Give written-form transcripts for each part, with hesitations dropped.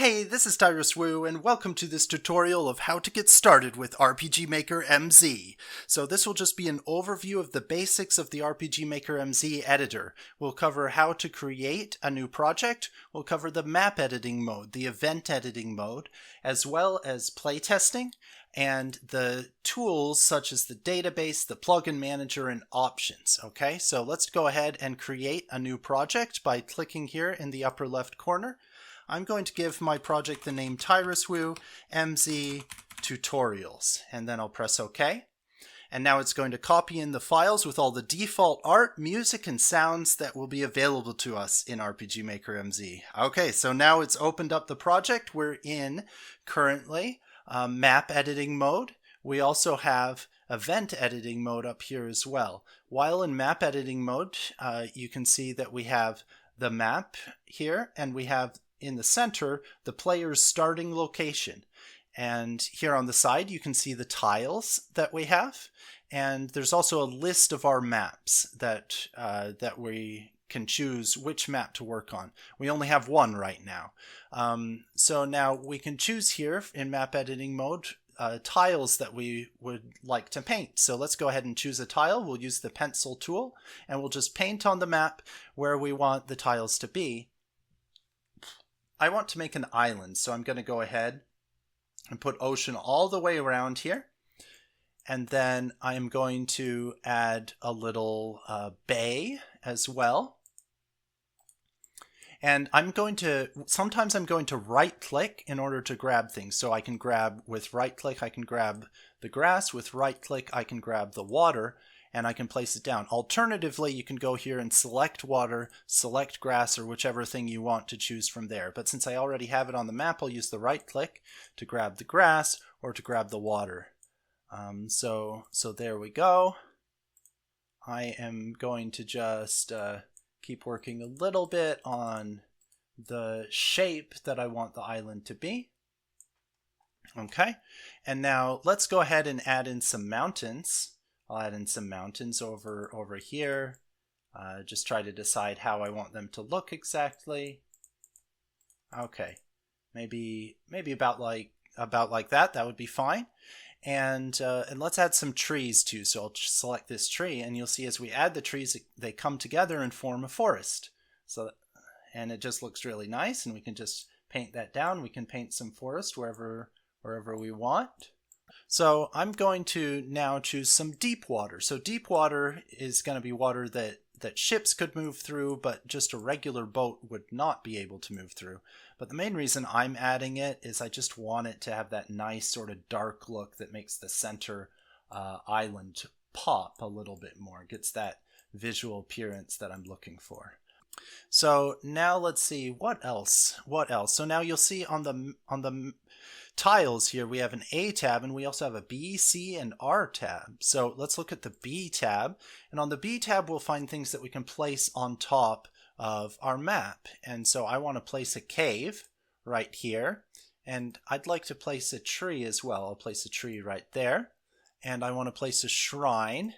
Hey, this is Tyruswoo, and welcome to this tutorial of how to get started with RPG Maker MZ. So this will just be an overview of the basics of the RPG Maker MZ editor. We'll cover how to create a new project, we'll cover the map editing mode, the event editing mode, as well as playtesting, and the tools such as the database, the plugin manager, and options. Okay, so let's go ahead and create a new project by clicking here in the upper left corner. I'm going to give my project the name Tyruswoo MZ Tutorials, and then I'll press OK. And now it's going to copy in the files with all the default art, music, and sounds that will be available to us in RPG Maker MZ. Okay, so now it's opened up the project. We're in currently map editing mode. We also have event editing mode up here as well. While in map editing mode, you can see that we have the map here, and we have in the center the player's starting location. And here on the side you can see the tiles that we have, and there's also a list of our maps that we can choose which map to work on. We only have one right now. So now we can choose here in map editing mode tiles that we would like to paint. So let's go ahead and choose a tile. We'll use the pencil tool and we'll just paint on the map where we want the tiles to be. I want to make an island, so I'm going to go ahead and put ocean all the way around here. And then I'm going to add a little bay as well. And sometimes I'm going to right click in order to grab things. So I can grab with right click, I can grab the grass. With right click, I can grab the water and I can place it down. Alternatively, you can go here and select water, select grass, or whichever thing you want to choose from there. But since I already have it on the map, I'll use the right click to grab the grass or to grab the water. So there we go. I am going to just keep working a little bit on the shape that I want the island to be. Okay, and now let's go ahead and add in some mountains. I'll add in some mountains over here. Just try to decide how I want them to look exactly. Okay, maybe about like that. That would be fine. And let's add some trees too. So I'll just select this tree, and you'll see as we add the trees, they come together and form a forest. And it just looks really nice. And we can just paint that down. We can paint some forest wherever we want. So I'm going to now choose some deep water. So deep water is going to be water that ships could move through, but just a regular boat would not be able to move through. But the main reason I'm adding it is I just want it to have that nice sort of dark look that makes the center island pop a little bit more. It gets that visual appearance that I'm looking for. So now let's see what else. So now you'll see on the tiles here, we have an A tab and we also have a B, C, and R tab. So let's look at the B tab. And on the B tab, we'll find things that we can place on top of our map. And so I want to place a cave right here. And I'd like to place a tree as well. I'll place a tree right there. And I want to place a shrine.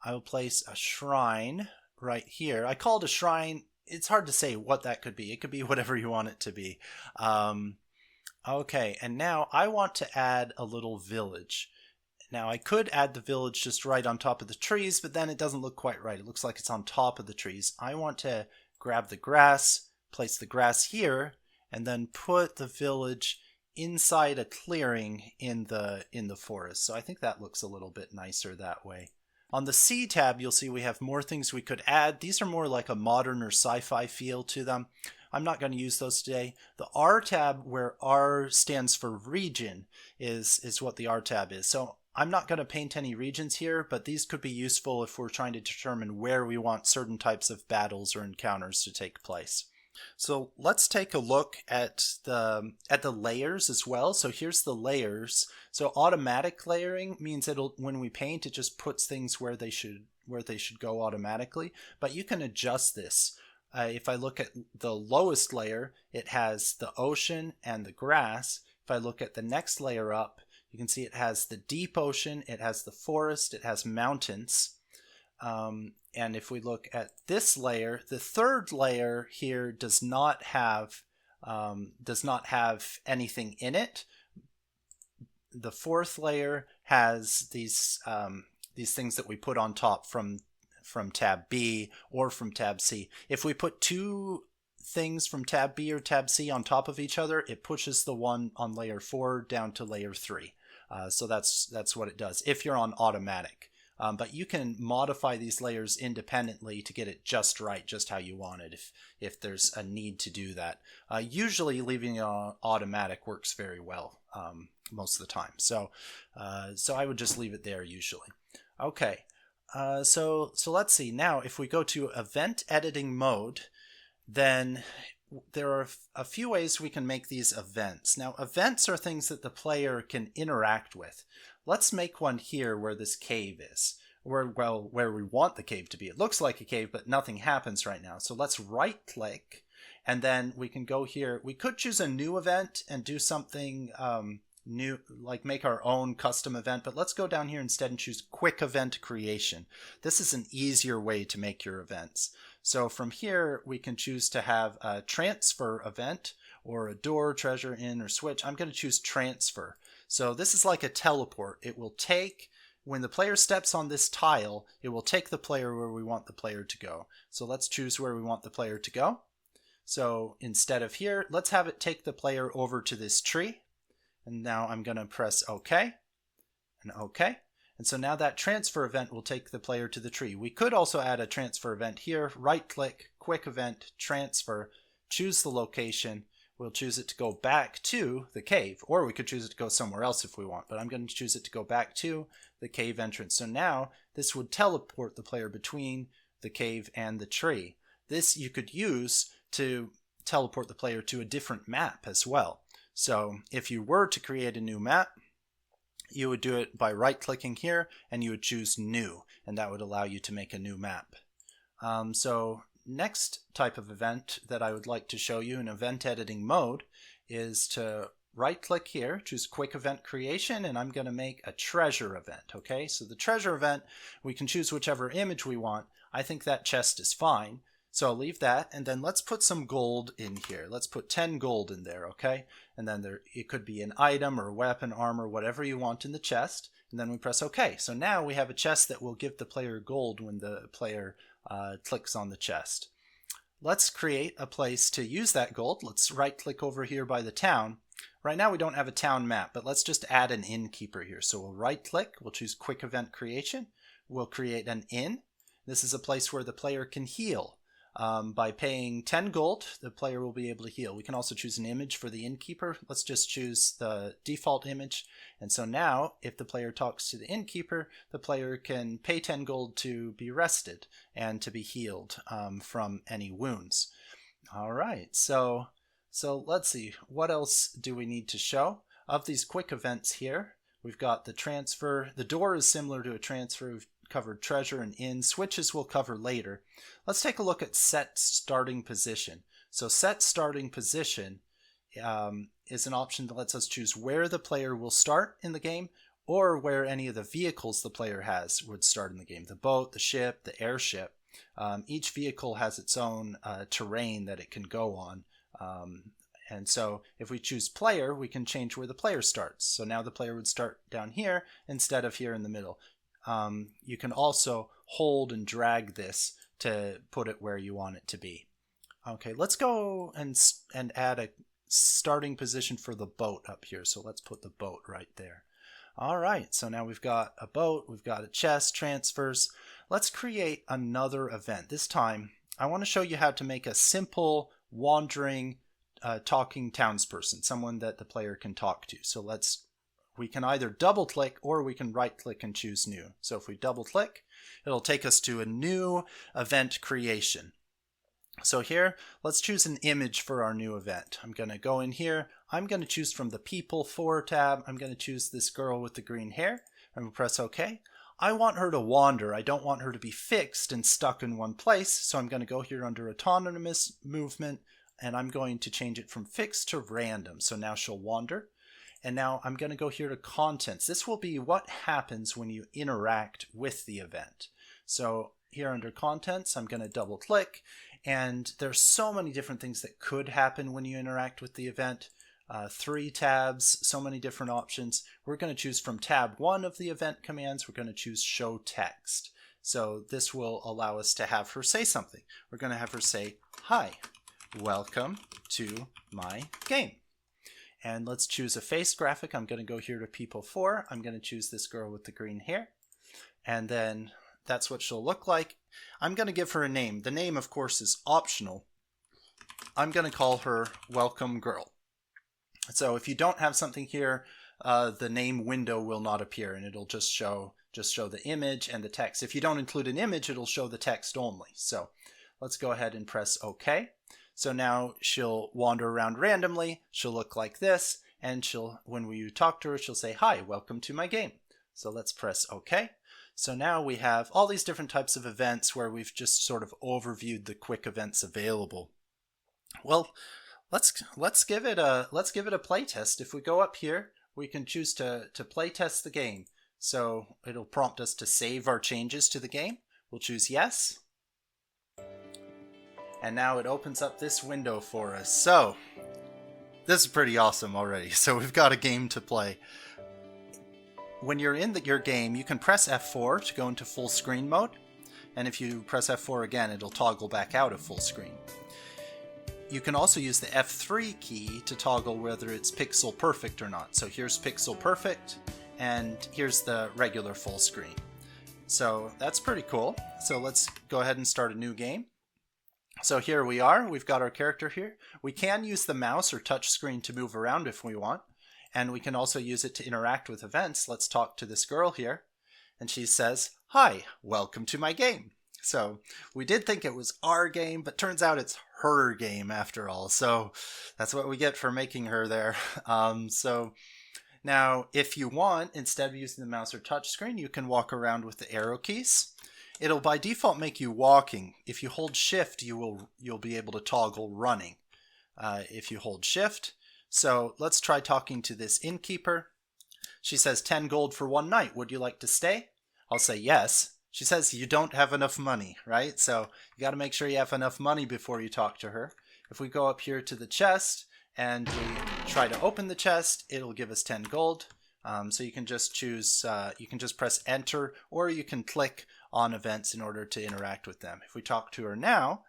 I will place a shrine right here. I call it a shrine. It's hard to say what that could be. It could be whatever you want it to be. Okay, and now I want to add a little village. Now I could add the village just right on top of the trees, but then it doesn't look quite right. It looks like it's on top of the trees. I want to grab the grass, place the grass here, and then put the village inside a clearing in the forest. So I think that looks a little bit nicer that way. On the C tab, you'll see we have more things we could add. These are more like a modern or sci-fi feel to them. I'm not going to use those today. The R tab, where R stands for region, is what the R tab is. So I'm not going to paint any regions here, but these could be useful if we're trying to determine where we want certain types of battles or encounters to take place. So let's take a look at the layers as well. So here's the layers. So automatic layering means when we paint, it just puts things where they should go automatically. But you can adjust this. If I look at the lowest layer, it has the ocean and the grass. If I look at the next layer up, you can see it has the deep ocean, it has the forest, it has mountains. And if we look at this layer, the third layer here does not have does not have anything in it. The fourth layer has these things that we put on top from tab B or from tab C. If we put two things from tab B or tab C on top of each other, it pushes the one on layer 4 down to layer 3. So that's what it does if you're on automatic. But you can modify these layers independently to get it just right, just how you want it, if there's a need to do that. Usually leaving it on automatic works very well most of the time. So I would just leave it there usually. Okay, so let's see. Now, if we go to event editing mode, then there are a few ways we can make these events. Now, events are things that the player can interact with. Let's make one here where this cave is, where we want the cave to be. It looks like a cave, but nothing happens right now. So let's right-click, and then we can go here. We could choose a new event and do something new, like make our own custom event, but let's go down here instead and choose quick event creation. This is an easier way to make your events. So from here, we can choose to have a transfer event or a door, treasure, inn, or switch. I'm going to choose transfer. So this is like a teleport. It will take, when the player steps on this tile, it will take the player where we want the player to go. So let's choose where we want the player to go. So instead of here, let's have it take the player over to this tree. And now I'm going to press OK and OK. And so now that transfer event will take the player to the tree. We could also add a transfer event here. Right click, quick event, transfer, choose the location. We'll choose it to go back to the cave, or we could choose it to go somewhere else if we want, but I'm going to choose it to go back to the cave entrance. So now this would teleport the player between the cave and the tree. This you could use to teleport the player to a different map as well. So if you were to create a new map, you would do it by right-clicking here, and you would choose New, and that would allow you to make a new map. So next type of event that I would like to show you in event editing mode is to right-click here, choose Quick Event Creation, and I'm going to make a treasure event. Okay, so the treasure event, we can choose whichever image we want. I think that chest is fine. So I'll leave that, and then let's put some gold in here. Let's put 10 gold in there, okay? And then it could be an item or a weapon, armor, whatever you want in the chest. And then we press OK. So now we have a chest that will give the player gold when the player clicks on the chest. Let's create a place to use that gold. Let's right-click over here by the town. Right now we don't have a town map, but let's just add an innkeeper here. So we'll right-click, we'll choose Quick Event Creation. We'll create an inn. This is a place where the player can heal. By paying 10 gold, the player will be able to heal. We can also choose an image for the innkeeper. Let's just choose the default image. And so now, if the player talks to the innkeeper, the player can pay 10 gold to be rested and to be healed from any wounds. All right, so let's see. What else do we need to show? Of these quick events here, we've got the transfer. The door is similar to a transfer. We've covered treasure and inn. Switches we'll cover later. Let's take a look at set starting position. So set starting position is an option that lets us choose where the player will start in the game or where any of the vehicles the player has would start in the game. The boat, the ship, the airship. Each vehicle has its own terrain that it can go on. And so if we choose player, we can change where the player starts. So now the player would start down here instead of here in the middle. You can also hold and drag this to put it where you want it to be. Okay, let's go and add a starting position for the boat up here. So let's put the boat right there. All right, so now we've got a boat, we've got a chest, transfers. Let's create another event. This time, I want to show you how to make a simple wandering talking townsperson, someone that the player can talk to. So we can either double click or we can right click and choose new. So if we double click, it'll take us to a new event creation. So here, let's choose an image for our new event. I'm going to go in here. I'm going to choose from the People For tab. I'm going to choose this girl with the green hair. I'm going to press OK. I want her to wander. I don't want her to be fixed and stuck in one place. So I'm going to go here under Autonomous Movement, and I'm going to change it from fixed to random. So now she'll wander. And now I'm going to go here to Contents. This will be what happens when you interact with the event. So here under Contents, I'm going to double click. And there's so many different things that could happen when you interact with the event. 3 tabs, so many different options. We're going to choose from tab 1 of the event commands, we're going to choose show text. So this will allow us to have her say something. We're going to have her say, "Hi, welcome to my game." And let's choose a face graphic. I'm going to go here to people 4. I'm going to choose this girl with the green hair. And then that's what she'll look like. I'm going to give her a name. The name, of course, is optional. I'm going to call her Welcome Girl. So if you don't have something here, the name window will not appear, and it'll just show the image and the text. If you don't include an image, it'll show the text only. So let's go ahead and press OK. So now she'll wander around randomly. She'll look like this, and when we talk to her, she'll say, "Hi, welcome to my game." So let's press OK. So now we have all these different types of events where we've just sort of overviewed the quick events available. Well, let's give it a playtest. If we go up here, we can choose to playtest the game. So it'll prompt us to save our changes to the game. We'll choose yes. And now it opens up this window for us. So this is pretty awesome already. So we've got a game to play. When you're in your game, you can press F4 to go into full screen mode. And if you press F4 again, it'll toggle back out of full screen. You can also use the F3 key to toggle whether it's pixel perfect or not. So here's pixel perfect, and here's the regular full screen. So that's pretty cool. So let's go ahead and start a new game. So here we are. We've got our character here. We can use the mouse or touch screen to move around if we want. And we can also use it to interact with events. Let's talk to this girl here. And she says, "Hi, welcome to my game." So we did think it was our game, but turns out it's her game after all. So that's what we get for making her there. So now if you want, instead of using the mouse or touch screen, you can walk around with the arrow keys. It'll by default make you walking. If you hold shift, you'll be able to toggle running if you hold shift. So let's try talking to this innkeeper. She says 10 gold for 1 night. Would you like to stay? I'll say yes. She says you don't have enough money, right? So you got to make sure you have enough money before you talk to her. If we go up here to the chest and we try to open the chest, it'll give us 10 gold. So you can just choose, you can just press enter, or you can click on events in order to interact with them. If we talk to her now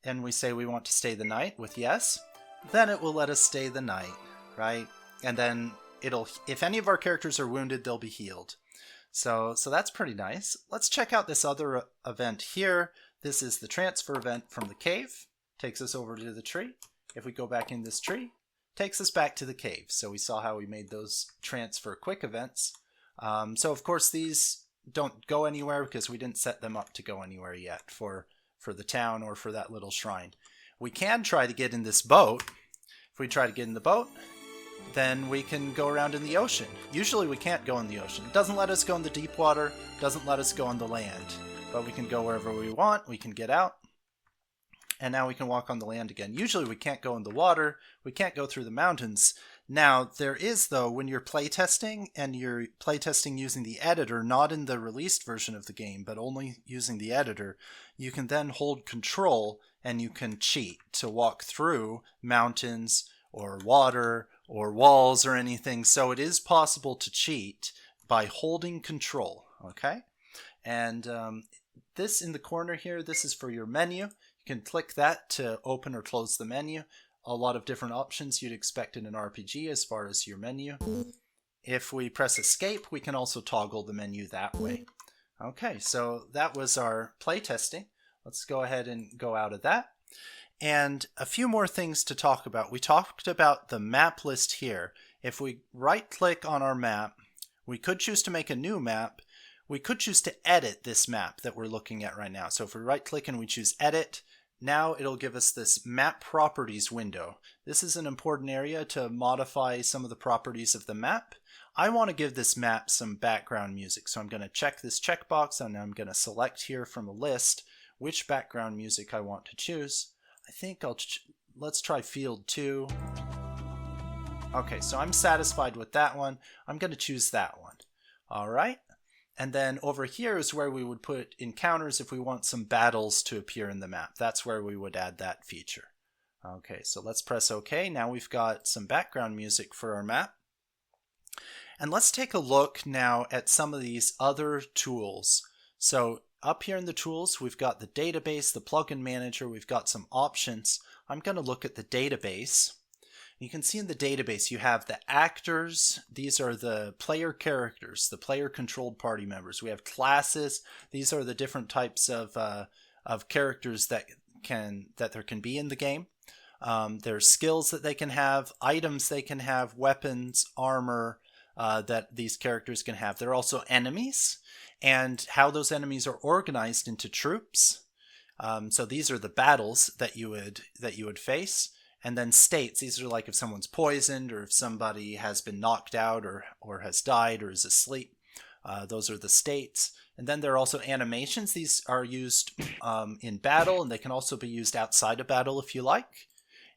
and we say we want to stay the night with yes, then it will let us stay the night, right? And then if any of our characters are wounded, they'll be healed. So that's pretty nice. Let's check out this other event here. This is the transfer event from the cave. Takes us over to the tree. If we go back in this tree, takes us back to the cave. So we saw how we made those transfer quick events. So of course these don't go anywhere because we didn't set them up to go anywhere yet for the town or for that little shrine. We can try to get in this boat. If we try to get in the boat, then we can go around in the ocean. Usually we can't go in the ocean. It doesn't let us go in the deep water, doesn't let us go on the land, but we can go wherever we want. We can get out, and now we can walk on the land again. Usually we can't go in the water, we can't go through the mountains. Now there is, though, when you're playtesting and you're playtesting using the editor, not in the released version of the game, but only using the editor, you can then hold control and you can cheat to walk through mountains or water or walls or anything. So it is possible to cheat by holding control, okay? And this in the corner here, this is for your menu. You can click that to open or close the menu. A lot of different options you'd expect in an RPG as far as your menu. If we press escape, we can also toggle the menu that way. Okay, so that was our playtesting. Let's go ahead and go out of that. And a few more things to talk about. We talked about the map list here. If we right-click on our map, we could choose to make a new map. We could choose to edit this map that we're looking at right now. So if we right-click and we choose Edit, now it'll give us this Map Properties window. This is an important area to modify some of the properties of the map. I want to give this map some background music, so I'm going to check this checkbox and I'm going to select here from a list which background music I want to choose. I think let's try Field 2. Okay, so I'm satisfied with that one. I'm going to choose that one. All right. And then over here is where we would put encounters if we want some battles to appear in the map. That's where we would add that feature. Okay, so let's press OK. Now we've got some background music for our map. And let's take a look now at some of these other tools. So up here in the tools, we've got the database, the plugin manager, we've got some options. I'm going to look at the database. You can see in the database you have the actors. These are the player characters, the player controlled party members. We have classes. These are the different types of characters that there can be in the game. There's skills that they can have, items they can have, weapons, armor that these characters can have. There are also enemies and how those enemies are organized into troops. So these are the battles that you would face. And then states, these are like if someone's poisoned or if somebody has been knocked out or has died or is asleep. Those are the states. And then there are also animations. These are used in battle, and they can also be used outside of battle if you like.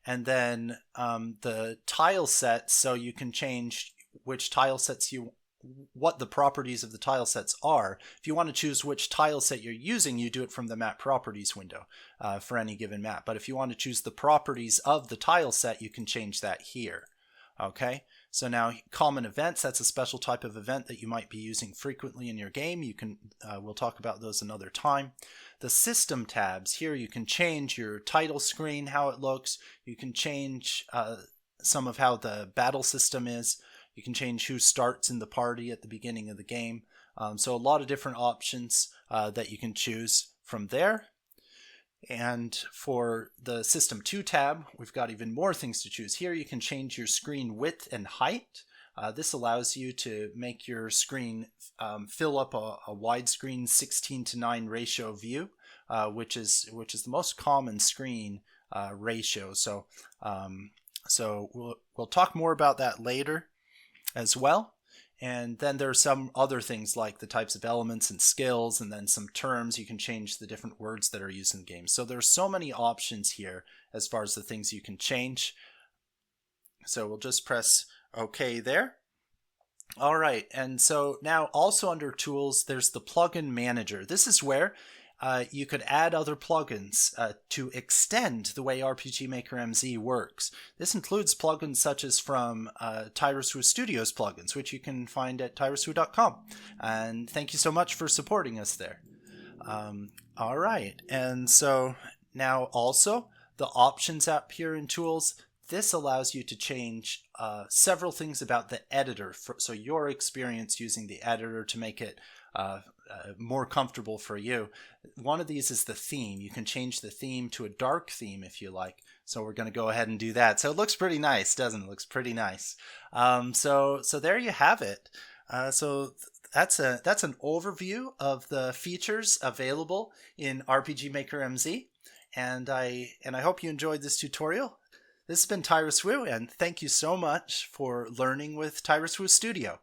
And then the tile sets, so you can change which tile sets what the properties of the tile sets are. If you want to choose which tile set you're using, you do it from the map properties window for any given map. But if you want to choose the properties of the tile set, you can change that here. Okay, so now common events, that's a special type of event that you might be using frequently in your game. You can we'll talk about those another time. The system tabs, here you can change your title screen, how it looks. You can change some of how the battle system is. You can change who starts in the party at the beginning of the game. So a lot of different options that you can choose from there. And for the System 2 tab, we've got even more things to choose. Here you can change your screen width and height. This allows you to make your screen fill up a widescreen 16:9 ratio view, which is the most common screen ratio. So we'll talk more about that later as well. And then there are some other things like the types of elements and skills, and then some terms. You can change the different words that are used in the game. So there's so many options here as far as the things you can change. So we'll just press OK there. All right, and so now also under tools, there's the plugin manager. This is where you could add other plugins to extend the way RPG Maker MZ works. This includes plugins such as from Tyruswoo Studios plugins, which you can find at tyruswoo.com. And thank you so much for supporting us there. All right, and so now also the options app here in tools. This allows you to change several things about the editor, so your experience using the editor to make it more comfortable for you. One of these is the theme. You can change the theme to a dark theme if you like. So we're going to go ahead and do that. So it looks pretty nice, doesn't it? It looks pretty nice. So there you have it. So that's an overview of the features available in RPG Maker MZ. And I hope you enjoyed this tutorial. This has been Tyruswoo, and thank you so much for learning with Tyruswoo Studio.